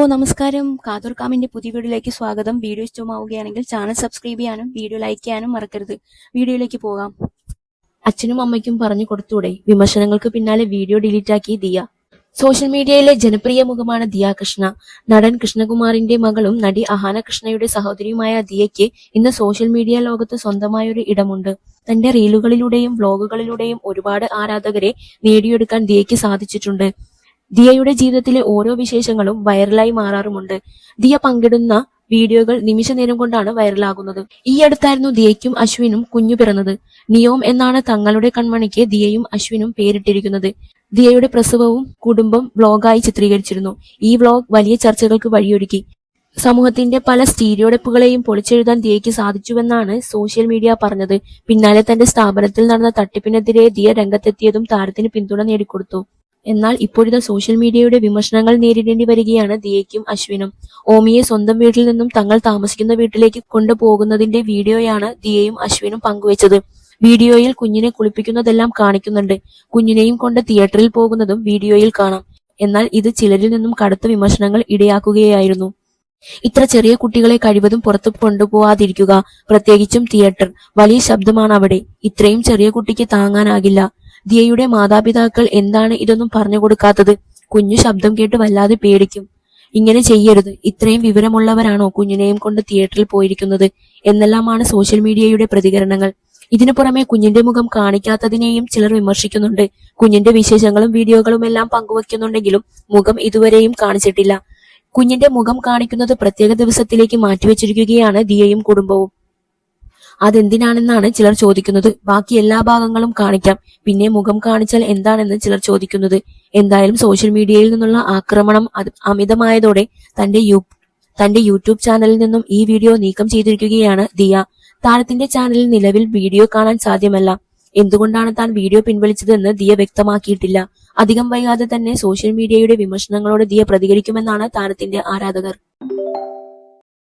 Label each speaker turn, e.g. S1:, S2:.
S1: നമസ്കാരം. കാതോർക്കാമിന്റെ പുതിയ വീഡിയോയിലേക്ക് സ്വാഗതം. വീഡിയോ ഇഷ്ടമാവുകയാണെങ്കിൽ ചാനൽ സബ്സ്ക്രൈബ് ചെയ്യാനും വീഡിയോ ലൈക്ക് ചെയ്യാനും മറക്കരുത്. വീഡിയോയിലേക്ക് പോകാം. അച്ഛനും അമ്മയ്ക്കും പറഞ്ഞു കൊടുത്തൂടെ? വിമർശനങ്ങൾക്ക് പിന്നാലെ വീഡിയോ ഡിലീറ്റാക്കി ദിയ. സോഷ്യൽ മീഡിയയിലെ ജനപ്രിയ മുഖമാണ് ദിയ കൃഷ്ണ. നടൻ കൃഷ്ണകുമാറിന്റെ മകളും നടി അഹാന കൃഷ്ണയുടെ സഹോദരിയുമായ ദിയയ്ക്ക് ഇന്ന് സോഷ്യൽ മീഡിയ ലോകത്ത് സ്വന്തമായൊരു ഇടമുണ്ട്. തന്റെ റീലുകളിലൂടെയും വ്ലോഗുകളിലൂടെയും ഒരുപാട് ആരാധകരെ നേടിയെടുക്കാൻ ദിയയ്ക്ക് സാധിച്ചിട്ടുണ്ട്. ദിയയുടെ ജീവിതത്തിലെ ഓരോ വിശേഷങ്ങളും വൈറലായി മാറാറുമുണ്ട്. ദിയ പങ്കിടുന്ന വീഡിയോകൾ നിമിഷ നേരം കൊണ്ടാണ് വൈറലാകുന്നത്. ഈ അടുത്തായിരുന്നു ദിയയ്ക്കും അശ്വിനും കുഞ്ഞു പിറന്നത്. നിയോം എന്നാണ് തങ്ങളുടെ കൺമണിക്ക് ദിയയും അശ്വിനും പേരിട്ടിരിക്കുന്നത്. ദിയയുടെ പ്രസവവും കുടുംബം വ്ലോഗായി ചിത്രീകരിച്ചിരുന്നു. ഈ വ്ലോഗ് വലിയ ചർച്ചകൾക്ക് വഴിയൊരുക്കി. സമൂഹത്തിന്റെ പല സ്റ്റീരിയോടൈപ്പുകളെയും പൊളിച്ചെഴുതാൻ ദിയയ്ക്ക് സാധിച്ചുവെന്നാണ് സോഷ്യൽ മീഡിയ പറഞ്ഞത്. പിന്നാലെ തന്റെ സ്ഥാപനത്തിൽ നടന്ന തട്ടിപ്പിനെതിരെ ദിയ രംഗത്തെത്തിയതും താരത്തിന് പിന്തുണ നേടിക്കൊടുത്തു. എന്നാൽ ഇപ്പോഴത്തെ സോഷ്യൽ മീഡിയയുടെ വിമർശനങ്ങൾ നേരിടേണ്ടി വരികയാണ് ദിയയ്ക്കും അശ്വിനും. ഓമിയെ സ്വന്തം വീട്ടിൽ നിന്നും തങ്ങൾ താമസിക്കുന്ന വീട്ടിലേക്ക് കൊണ്ടുപോകുന്നതിന്റെ വീഡിയോയാണ് ദിയയും അശ്വിനും പങ്കുവച്ചത്. വീഡിയോയിൽ കുഞ്ഞിനെ കുളിപ്പിക്കുന്നതെല്ലാം കാണിക്കുന്നുണ്ട്. കുഞ്ഞിനെയും കൊണ്ട് തിയേറ്ററിൽ പോകുന്നതും വീഡിയോയിൽ കാണാം. എന്നാൽ ഇത് ചിലരിൽ നിന്നും കടുത്ത വിമർശനങ്ങൾ ഇടയാക്കുകയായിരുന്നു. ഇത്ര ചെറിയ കുട്ടികളെ കഴിവതും പുറത്തു കൊണ്ടുപോവാതിരിക്കുക, പ്രത്യേകിച്ചും തിയേറ്റർ. വലിയ ശബ്ദമാണ് അവിടെ. ഇത്രയും ചെറിയ കുട്ടിക്ക് താങ്ങാനാകില്ല. ദിയയുടെ മാതാപിതാക്കൾ എന്താണ് ഇതൊന്നും പറഞ്ഞു കൊടുക്കാത്തത്? കുഞ്ഞു ശബ്ദം കേട്ട് വല്ലാതെ പേടിക്കും. ഇങ്ങനെ ചെയ്യരുത്. ഇത്രയും വിവരമുള്ളവരാണോ കുഞ്ഞിനെയും കൊണ്ട് തിയേറ്ററിൽ പോയിരിക്കുന്നത് എന്നെല്ലാമാണ് സോഷ്യൽ മീഡിയയുടെ പ്രതികരണങ്ങൾ. ഇതിനു പുറമെ കുഞ്ഞിന്റെ മുഖം കാണിക്കാത്തതിനെയും ചിലർ വിമർശിക്കുന്നുണ്ട്. കുഞ്ഞിന്റെ വിശേഷങ്ങളും വീഡിയോകളും എല്ലാം പങ്കുവയ്ക്കുന്നുണ്ടെങ്കിലും മുഖം ഇതുവരെയും കാണിച്ചിട്ടില്ല. കുഞ്ഞിന്റെ മുഖം കാണിക്കുന്നത് പ്രത്യേക ദിവസത്തിലേക്ക് മാറ്റിവെച്ചിരിക്കുകയാണ് ദിയയും കുടുംബവും. അതെന്തിനാണെന്നാണ് ചിലർ ചോദിക്കുന്നത്. ബാക്കി എല്ലാ ഭാഗങ്ങളും കാണിക്കാം, പിന്നെ മുഖം കാണിച്ചാൽ എന്താണെന്ന് ചിലർ ചോദിക്കുന്നത്. എന്തായാലും സോഷ്യൽ മീഡിയയിൽ നിന്നുള്ള ആക്രമണം അമിതമായതോടെ തന്റെ യൂട്യൂബ് ചാനലിൽ നിന്നും ഈ വീഡിയോ നീക്കം ചെയ്തിരിക്കുകയാണ് ദിയ. താരത്തിന്റെ ചാനലിൽ നിലവിൽ വീഡിയോ കാണാൻ സാധ്യമല്ല. എന്തുകൊണ്ടാണ് താൻ വീഡിയോ പിൻവലിച്ചതെന്ന് ദിയ വ്യക്തമാക്കിയിട്ടില്ല. അധികം വൈകാതെ തന്നെ സോഷ്യൽ മീഡിയയുടെ വിമർശനങ്ങളോട് ദിയ പ്രതികരിക്കുമെന്നാണ് താരത്തിന്റെ ആരാധകർ.